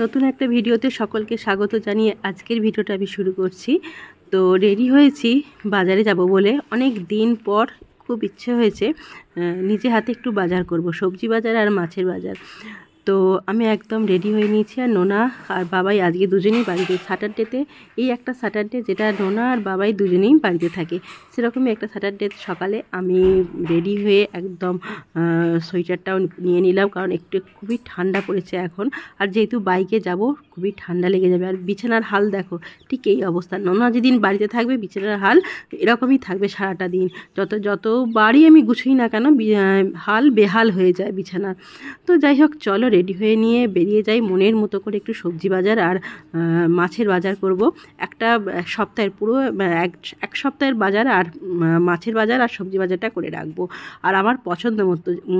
নতুন একটা ভিডিওতে সকলকে স্বাগত জানিয়ে আজকের ভিডিওটা আমি শুরু করছি। তো রেডি হয়েছি বাজারে যাব বলে। অনেক দিন পর খুব ইচ্ছে হয়েছে নিজে হাতে একটু বাজার করব, সবজি বাজার আর মাছের বাজার। তো আমি একদম রেডি হয়ে নিয়েছি। আর নোনা আর বাবাই আজকে দুজনেই বাড়িতে। স্যাটারডেতে এই একটা স্যাটারডে যেটা নোনা আর বাবাই দুজনেই বাড়িতে থাকে, সেরকমই একটা স্যাটারডে সকালে আমি রেডি হয়ে একদম সোয়েটারটাও নিয়ে নিলাম, কারণ একটু খুবই ঠান্ডা পড়েছে এখন। আর যেহেতু বাইকে যাব খুবই ঠান্ডা লেগে যাবে। আর বিছানার হাল দেখো, ঠিক এই অবস্থা। নোনা যেদিন বাড়িতে থাকবে বিছানার হাল এরকমই থাকবে সারাটা দিন। যতবারই আমি গুছাই না কেন হাল বেহাল হয়ে যায় বিছানা। তো যাই হোক, চলো রেডি হয়ে নিয়ে বেরিয়ে যাই মনের মতো করে। একটু সবজি বাজার আর মাছের বাজার করব। একটা সপ্তাহের পুরো এক সপ্তাহের বাজার আর মাছের বাজার আর সবজি বাজারটা করে রাখবো। আর আমার পছন্দ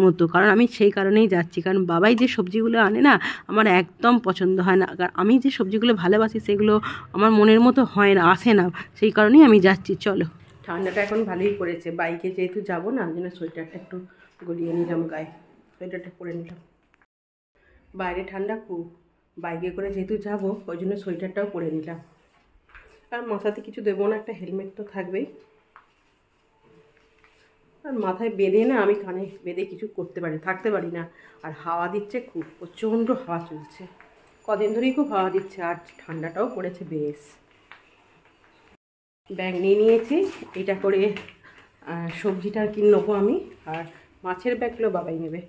মতো, কারণ আমি সেই কারণেই যাচ্ছি, কারণ বাবাই যে সবজিগুলো আনে না আমার একদম পছন্দ হয় না। কারণ আমি যে সবজিগুলো ভালোবাসি সেগুলো আমার মনের মতো হয় না, আসে না। সেই কারণেই আমি যাচ্ছি। চলো। ঠান্ডাটা এখন ভালোই পড়েছে, বাইকে যেহেতু যাবো না, ওই জন্য সোয়েটারটা একটু গলিয়ে নিলাম গায়ে, সোয়েটারটা পরে নিলাম। বাইরে ঠান্ডা খুব, বাইকে করে যেহেতু যাবো ওই জন্য সোয়েটারটাও পরে নিলাম। আর মাথাতে কিছু দেবো না, একটা হেলমেট তো থাকবেই। আর মাথায় বেঁধে না, আমি কানে বেঁধে কিছু থাকতে পারি না। আর হাওয়া দিচ্ছে খুব, প্রচণ্ড হাওয়া চলছে, কদিন ধরেই খুব হাওয়া দিচ্ছে। আর ঠান্ডাটাও পড়েছে বেশ। ব্যাগ নিয়ে নিয়েছি, এটা করে সবজিটা কিনে নেবো আমি, আর মাছের ব্যাগগুলো বাবাই নেবে।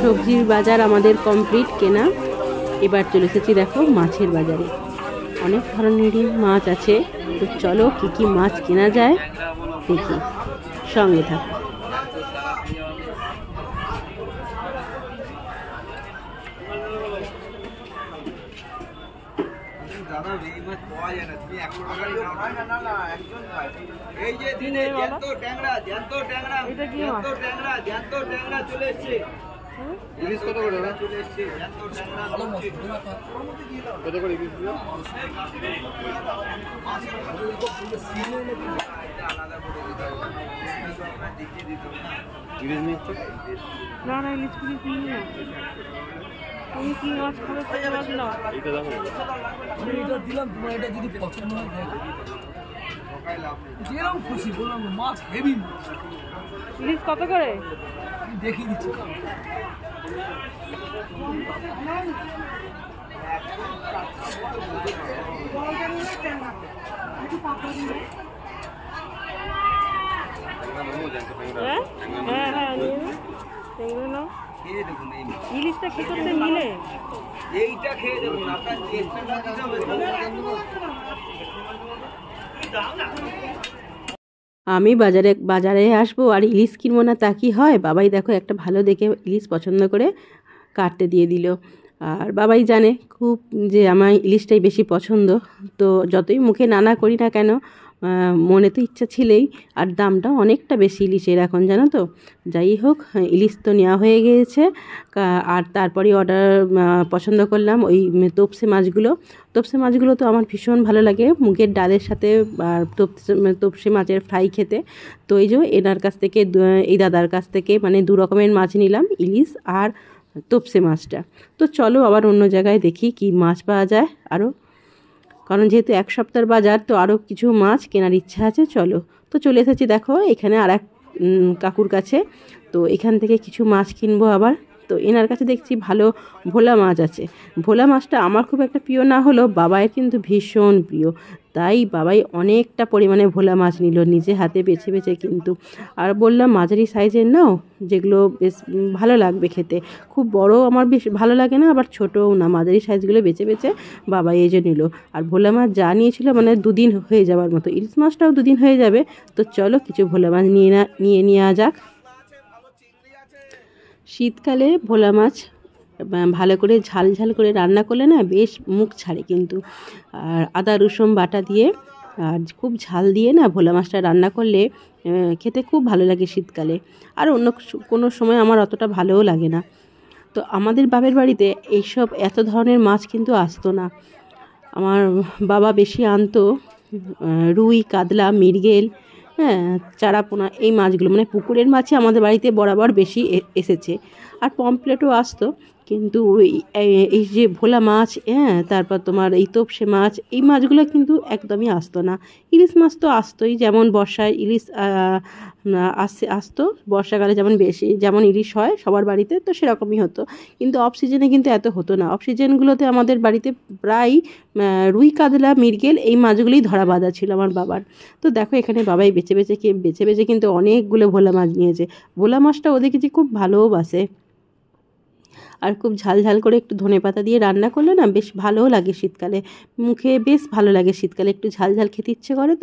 সবজির বাজার আমাদের কমপ্লিট কেনা। এবার চলে এসেছি দেখো মাছের বাজারে। অনেক ধরনেরই মাছ আছে। তো চলো কি কি মাছ কেনা যায় দেখি, সঙ্গে থাকো। তুমি কি মাছ খাবে? এটা দিলাম তোমার, এটা যদি পছন্দ হয় যেরকম খুশি বললাম, মাছ হেভি মাছ। ইলিশ কত করে? দেখিয়ে দিচ্ছি। ইলিশটা কি করতে মিলে? এইটা খেয়ে দেখুন আপনার আমি বাজারে আসবো আর ইলিশ কিনবো না তা কি হয়? বাবাই দেখো একটা ভালো দেখে ইলিশ পছন্দ করে কাটতে দিয়ে দিল। আর বাবাই জানে খুব যে আমার ইলিশটাই বেশি পছন্দ। তো যতই মুখে নানা করি না কেন, মনে তো ইচ্ছা ছিলেই। আর দামটাও অনেকটা বেশি ইলিশের এখন, জানো তো। যাই হোক, ইলিশ তো নেওয়া হয়ে গিয়েছে। আর তারপরে অর্ডার পছন্দ করলাম ওই তোপসে মাছগুলো। তোপসে মাছগুলো তো আমার ভীষণ ভালো লাগে মুগের ডালের সাথে, আর তোপসে মাছের ফ্রাই খেতে। তো এই যে এনার কাছ থেকে, এই দাদার কাছ থেকে মানে 2 রকমের মাছ নিলাম, ইলিশ আর তোপসে মাছটা। তো চলো আবার অন্য জায়গায় দেখি কি মাছ পাওয়া যায় আরও, কারণ যেহেতু 1 সপ্তাহের বাজার, তো আরও কিছু মাছ কেনার ইচ্ছা আছে। চলো, তো চলে এসেছি দেখো এখানে আর এক কাকুর কাছে। তো এখান থেকে কিছু মাছ কিনবো আবার। তো এনার কাছে দেখছি ভালো ভোলা মাছ আছে। ভোলা মাছটা আমার খুব একটা প্রিয় না হলেও বাবাইয়ের কিন্তু ভীষণ প্রিয়। তাই বাবাই অনেকটা পরিমাণে ভোলা মাছ নিল নিজে হাতে বেছে বেছে কিন্তু। আর বললাম মাঝারি সাইজের নাও, যেগুলো বেশ ভালো লাগবে খেতে। খুব বড় আমার বেশ ভালো লাগে না, আবার ছোটও না, মাঝারি সাইজগুলো বেছে বেছে বাবাই এই যে নিল। আর ভোলা মাছ যা নিয়েছিল মানে 2 দিন হয়ে যাওয়ার মতো, ইলিশ মাছটাও 2 দিন হয়ে যাবে। তো চলো কিছু ভোলা মাছ নিয়ে নেওয়া যাক। শীতকালে ভোলা মাছ ভালো করে ঝাল ঝাল করে রান্না করলে না বেশ মুখ ছাড়ে কিন্তু। আর আদা রসুন বাটা দিয়ে আর খুব ঝাল দিয়ে না ভোলা মাছটা রান্না করলে খেতে খুব ভালো লাগে শীতকালে। আর অন্য কোনো সময় আমার অতটা ভালোও লাগে না। তো আমাদের বাপের বাড়িতে এইসব এত ধরনের মাছ কিন্তু আসতো না। আমার বাবা বেশি আনতো রুই, কাতলা, মৃগেল, হ্যাঁ, চারাপোনা, এই মাছগুলো মানে পুকুরের মাছই আমাদের বাড়িতে বরাবর বেশি এসেছে। আর পমপ্লেটও আসতো, কিন্তু এই যে ভোলা মাছ, হ্যাঁ, তারপর তোমার এই তোপসে মাছ, এই মাছগুলো কিন্তু একদমই আসতো না। ইলিশ মাছ তো আসতোই, যেমন বর্ষায় ইলিশ আসতো, বর্ষাকালে যেমন ইলিশ হয় সবার বাড়িতে, তো সেরকমই হতো। কিন্তু অফ সিজনে কিন্তু এত হতো না। অফ সিজনগুলোতে আমাদের বাড়িতে প্রায় রুই, কাতলা, মৃগেল এই মাছগুলোই ধরা বাঁধা ছিল আমার বাবার। তো দেখো এখানে বাবাই বেছে বেছে কিন্তু অনেকগুলো ভোলা মাছ নিয়েছে। ভোলা মাছটা ও দেখেছি খুব ভালোবাসে। আর খুব ঝাল ঝাল করে একটু ধনেপাতা দিয়ে রান্না করলে না বেশ ভালোও লাগে শীতকালে, মুখে বেশ ভালো লাগে। শীতকালে একটু ঝাল ঝাল খেতে ইচ্ছে করে,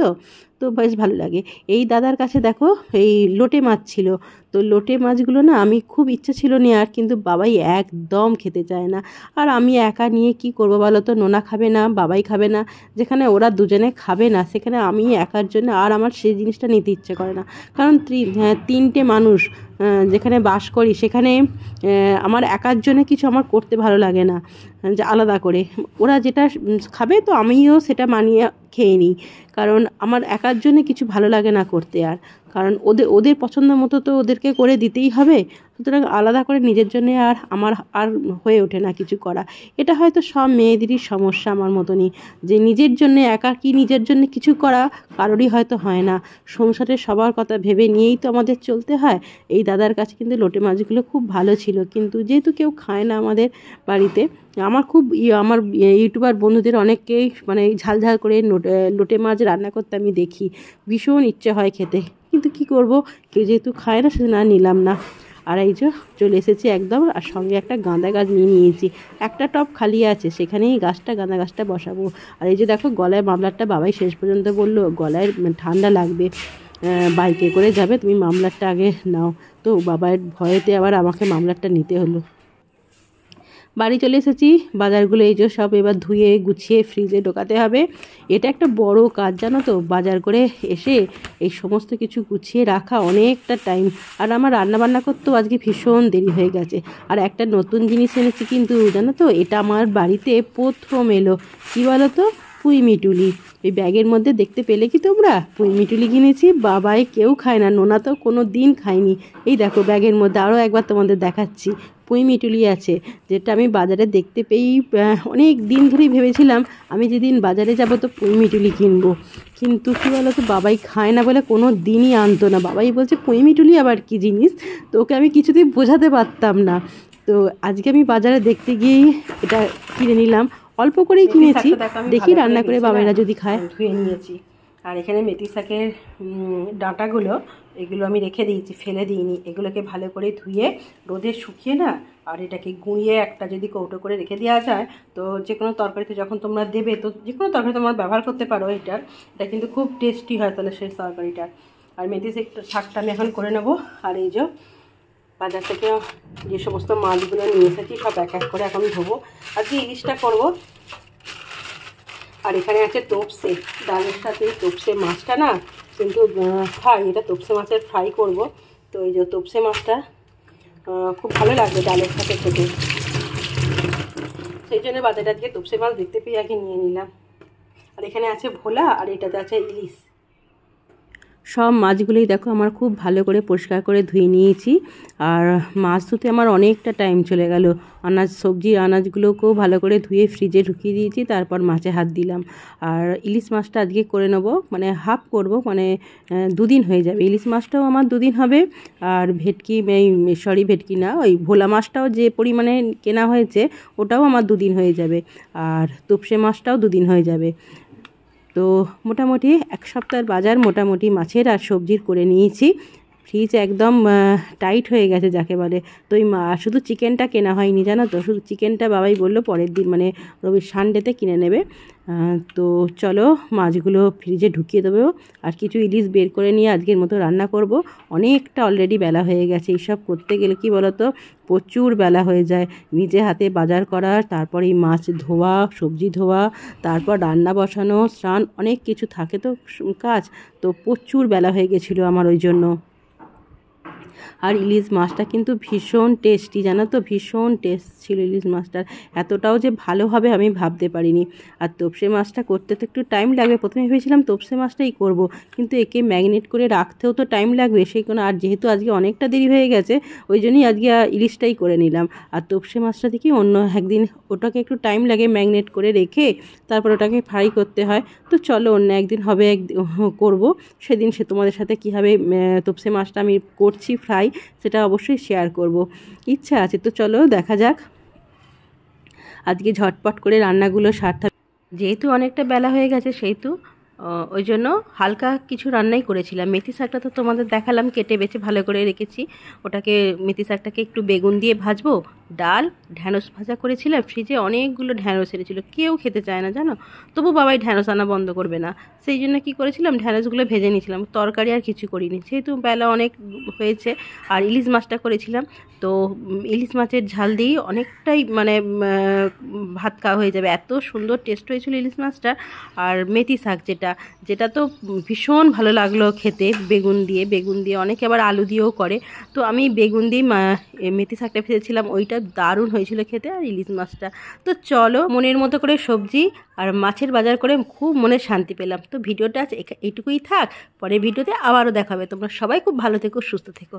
তো বেশ ভালো লাগে। এই দাদার কাছে দেখো এই লোটে মাছ ছিল। তো লোটে মাছগুলো না আমি খুব ইচ্ছে ছিল নেওয়ার, কিন্তু বাবাই একদম খেতে চায় না। আর আমি একা নিয়ে কি করব বলো তো? নোনা খাবে না, বাবাই খাবে না। যেখানে ওরা দুজনে খাবে না সেখানে আমি একার জন্য আর আমার সেই জিনিসটা নিতে ইচ্ছে করে না। কারণ 3টে মানুষ যেখানে বাস করি, সেখানে আমার একার জন্য কিছু আমার করতে ভালো লাগে না যে আলাদা করে। ওরা যেটা খাবে তো আমিও সেটা মানিয়ে খেয়ে নিই, কারণ আমার একার জন্য কিছু ভালো লাগে না করতে। আর কারণ ওদের পছন্দ মতো তো ওদেরকে করে দিতেই হবে। সুতরাং আলাদা করে নিজের জন্য আমার হয়ে ওঠে না কিছু করা। এটা হয়তো সব মেয়েদেরই সমস্যা আমার মতনই, যে নিজের জন্য নিজের জন্য কিছু করা কারোরই হয়তো হয় না। সংসারের সবার কথা ভেবে নিয়েই তো আমাদের চলতে হয়। এই দাদার কাছে কিন্তু লোটে মাছগুলো খুব ভালো ছিল, কিন্তু যেহেতু কেউ খায় না আমাদের বাড়িতে, আমার ইউটিউবার বন্ধুদের অনেককেই মানে ঝাল ঝাল করে লোটে মাছ রান্না করতে আমি দেখি, ভীষণ ইচ্ছে হয় খেতে, কিন্তু কি করব, কেউ যেহেতু খায় না সেজন্য নিলাম না। আর এই যে চলে এসেছি একদম, আর সঙ্গে একটা গাঁদা গাছ নিয়ে নিয়েছি। একটা টব খালি আছে, সেখানেই গাঁদা গাছটা বসাবো। আর এই যে দেখো গলায় মামলারটা বাবাই শেষ পর্যন্ত বললো গলায় ঠান্ডা লাগবে, বাইকে করে যাবে, তুমি মামলারটা আগে নাও। তো বাবার ভয়েতে আবার আমাকে মামলারটা নিতে হলো। বাড়ি চলে এসেছি, বাজারগুলো এই যে সব এবার ধুয়ে গুছিয়ে ফ্রিজে ঢোকাতে হবে। এটা একটা বড় কাজ জানো তো, বাজার করে এসে এই সমস্ত কিছু গুছিয়ে রাখা অনেকটা টাইম। আর আমার রান্নাবান্না করতেও আজকে ভীষণ দেরি হয়ে গেছে। আর একটা নতুন জিনিস এনেছি কিন্তু জানো তো, এটা আমার বাড়িতে প্রথম এলো। কী বলো তো, পুঁই মিটুলি। এই ব্যাগের মধ্যে দেখতে পেলে কি তোমরা, পুঁই মিটুলি কিনেছি। বাবাই কেউ খায় না, নোনা তো কোনো দিন খায়নি। এই দেখো ব্যাগের মধ্যে আরও একবার তোমাদের দেখাচ্ছি, পুঁই মিটুলি আছে, যেটা আমি বাজারে দেখতে পেয়েই অনেক দিন ধরেই ভেবেছিলাম আমি যেদিন বাজারে যাব তো পুঁই মিটুলি কিনবো। কিন্তু কী বলো তো, বাবাই খায় না বলে কোনো দিনই আনতো না। বাবাই বলছে পুঁই মিটুলি আবার কী জিনিস, তো ওকে আমি কিছুতেই বোঝাতে পারতাম না। তো আজকে আমি বাজারে দেখতে গিয়েই এটা কিনে নিলাম। অল্প করেই কিনেছি, দেখি রান্না করে বাবাইরা যদি খায়। ধুয়ে নিয়েছি। আর এখানে মেথি শাকের ডাঁটাগুলো, এগুলো আমি রেখে দিয়েছি, ফেলে দিইনি। এগুলোকে ভালো করে ধুয়ে রোদে শুকিয়ে না, আর এটাকে গুঁড়িয়ে একটা যদি কৌটো করে রেখে দেওয়া যায়, তো যে কোনো তরকারিতে যখন তোমরা দেবে, তো যে কোনো তরকারি তোমরা ব্যবহার করতে পারো। এটা কিন্তু খুব টেস্টি হয় তাহলে সেই তরকারিটা। আর মেথি শাকটা আমি এখন করে নেব। আর এই যে বাজার থেকে যে সমস্ত মাছগুলো নিয়ে এসেছি সব এক এক করে এখন ধোবো। আজকে ইলিশটা করব। আর এখানে আছে তোপসে, ডালের সাথে তোপসে মাছটা না কিন্তু ফ্রাই, এটা তোপসে মাছের ফ্রাই করব। তো এই যে তোপসে মাছটা খুব ভালো লাগবে ডালের সাথে খেতে, সেই জন্য বাজারে আজকে তোপসে মাছ দেখতে পেয়ে আগে নিয়ে নিলাম। আর এখানে আছে ভোলা, আর এটাতে আছে ইলিশ। সব মাছগুলোই দেখো আমার খুব ভালো করে পরিষ্কার করে ধুয়ে নিয়েছি। আর মাছ ধুতে আমার অনেকটা টাইম চলে গেল। সবজির আনাজগুলোকেও ভালো করে ধুয়ে ফ্রিজে ঢুকিয়ে দিয়েছি, তারপর মাছে হাত দিলাম। আর ইলিশ মাছটা আজকে করে নেবো, মানে হাফ করব, মানে 2 দিন হয়ে যাবে। ইলিশ মাছটাও আমার 2 দিন হবে। আর ভেটকি না, ওই ভোলা মাছটাও যে পরিমাণে কেনা হয়েছে ওটাও আমার 2 দিন হয়ে যাবে। আর তোপসে মাছটাও 2 দিন হয়ে যাবে। তো মোটামুটি 1 সপ্তাহের বাজার মোটামুটি মাছের আর সবজির করে নিয়েছি। ফ্রিজ একদম টাইট হয়ে গেছে যাকে বলে। তো শুধু চিকেনটা কেনা হয়নি জানো তো, শুধু চিকেনটা বাবাই বললো পরের দিন, মানে সানডেতে কিনে নেবে। তো চলো মাছগুলো ফ্রিজে ঢুকিয়ে দেবো। আর কিছু ইলিশ বের করে নিয়ে আজকের মতো রান্না করব। অনেকটা অলরেডি বেলা হয়ে গেছে, এইসব করতে গেলে কি বলো তো, প্রচুর বেলা হয়ে যায়। নিজে হাতে বাজার করা, তারপর এই মাছ ধোয়া, সবজি ধোয়া, তারপর রান্না বসানো, স্নান, অনেক কিছু থাকে তো কাজ। তো প্রচুর বেলা হয়ে গেছিলো আমার ওই জন্য। আর ইলিশ মাছটা কিন্তু ভীষণ টেস্টি জানো তো, ভীষণ টেস্ট ছিল ইলিশ মাছটার। এতটাও যে ভালো হবে আমি ভাবতে পারিনি। আর তোপসে মাছটা করতে তো একটু টাইম লাগবে। প্রথমে ভেবেছিলাম তোপসে মাছটাই করব, কিন্তু একে ম্যারিনেট করে রাখতেও তো টাইম লাগবে, সেই কোনো। আর যেহেতু আজকে অনেকটা দেরি হয়ে গেছে, ওই জন্যই আজকে ইলিশটাই করে নিলাম। আর তোপসে মাছটা দেখি অন্য একদিন, ওটাকে একটু টাইম লাগে ম্যারিনেট করে রেখে তারপর ওটাকে ফ্রাই করতে হয়। তো চলো অন্য একদিন হবে, করব সেদিন, তোমাদের সাথে কীভাবে তোপসে মাছটা আমি করছি ফ্রাই, সেটা অবশ্যই শেয়ার করব, ইচ্ছা আছে। তো চলো দেখা যাক। আজকে ঝটপট করে রান্নাগুলো সারতে, যেহেতু অনেকটা বেলা হয়ে গেছে সেহেতু ওই জন্য হালকা কিছু রান্নাই করেছিলাম। মেথি শাকটা তো তোমাদের দেখালাম, কেটে বেছে ভালো করে রেখেছি। ওটাকে মেথি শাকটাকে একটু বেগুন দিয়ে ভাজবো। ডাল, ঢ্যাঁড়স ভাজা করেছিলাম, ফ্রিজে অনেকগুলো ঢ্যাঁড়স এনেছিল, কেউ খেতে চায় না জানো, তবু বাবাই ঢ্যাঁড়স আনা বন্ধ করবে না। সেই জন্য কী করেছিলাম, ঢ্যাঁড়সগুলো ভেজে নিয়েছিলাম, তরকারি আর কিছু করিনি, যেহেতু বেলা অনেক হয়েছে। আর ইলিশ মাছটা করেছিলাম, তো ইলিশ মাছের ঝাল দিয়েই অনেকটাই মানে ভাত খাওয়া হয়ে যাবে, এত সুন্দর টেস্ট হয়েছিল ইলিশ মাছটা। আর মেথি শাক যেটা তো ভীষণ ভালো লাগলো খেতে, বেগুন দিয়ে, অনেকে আবার আলু দিয়েও করে। তো আমি বেগুন দিয়ে মেথি শাকটা ভেজেছিলাম, ওইটা দারুণ হয়েছিল খেতে। আর ইলিশ মাছটা, তো চলো মনের মতো করে সবজি আর মাছের বাজার করে খুব মনে শান্তি পেলাম। তো ভিডিওটা এইটুকুই থাক, পরে ভিডিওতে আবারও দেখাবে। তোমরা সবাই খুব ভালো থেকো, সুস্থ থেকো।